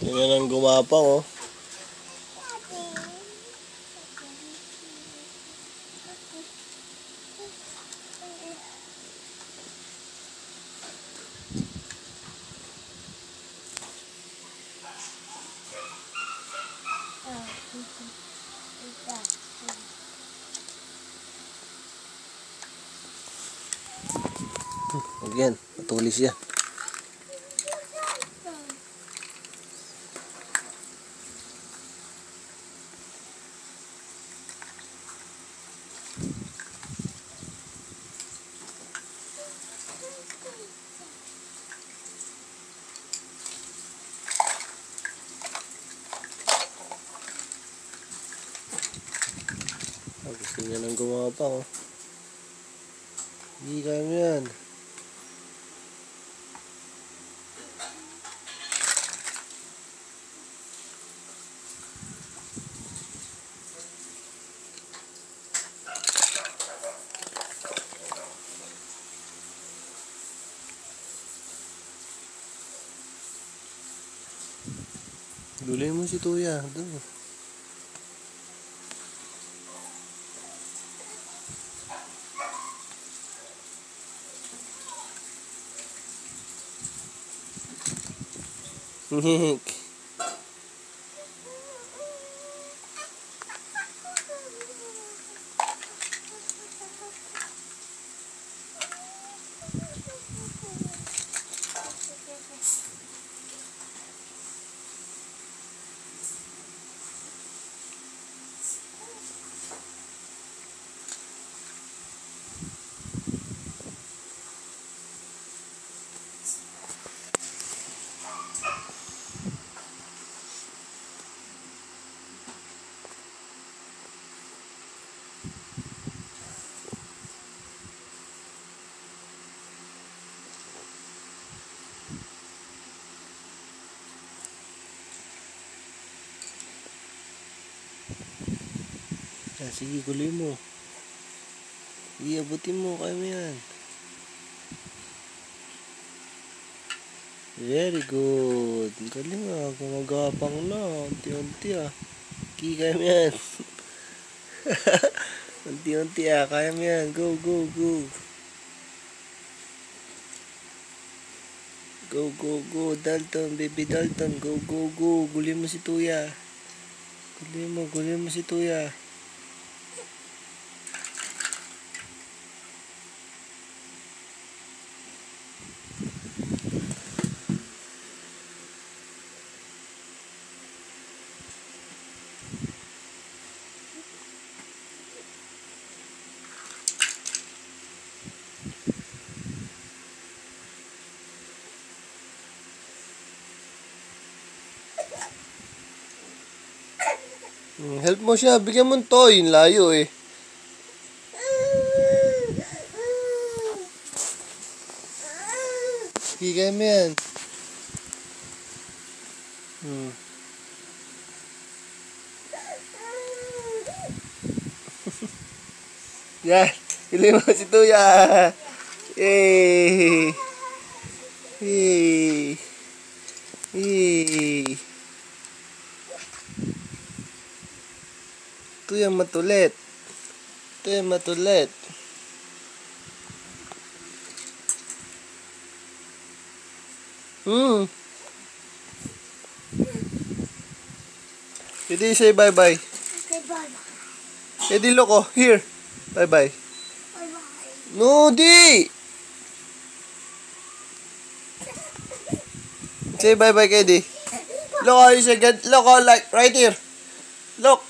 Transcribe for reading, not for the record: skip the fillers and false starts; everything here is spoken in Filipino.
Yan ang gumapang, oh. Again, matulis siya. Gusto niya nang gumapang, oh. Hindi kaya mo yan. Dulay mo si Tuya. Doon. Nick. Sige, kuloy mo. Sige, abutin mo. Kaya mo yan. Very good. Galing, ah. Gumagapang na. Unti-unti, ah. Sige, kaya mo yan. Unti-unti, ah. Kaya mo yan. Go, go, go. Go, go, go. Dalton, baby Dalton. Go, go, go. Gulin mo si Tuya. Gulin mo si Tuya. Help mo siya. Bigyan mo ng toy. Layo, eh. Bigay mo yan. Yan. Hili mo si Tuya. Yay! Yay! Yay! Tuya matulit. Tuya matulit. Hindi say bye-bye. Say bye-bye. Hindi loko. Here. Bye-bye. Bye-bye. No, di! Say bye-bye, Kedi. Look how you say, look how like, right here. Look.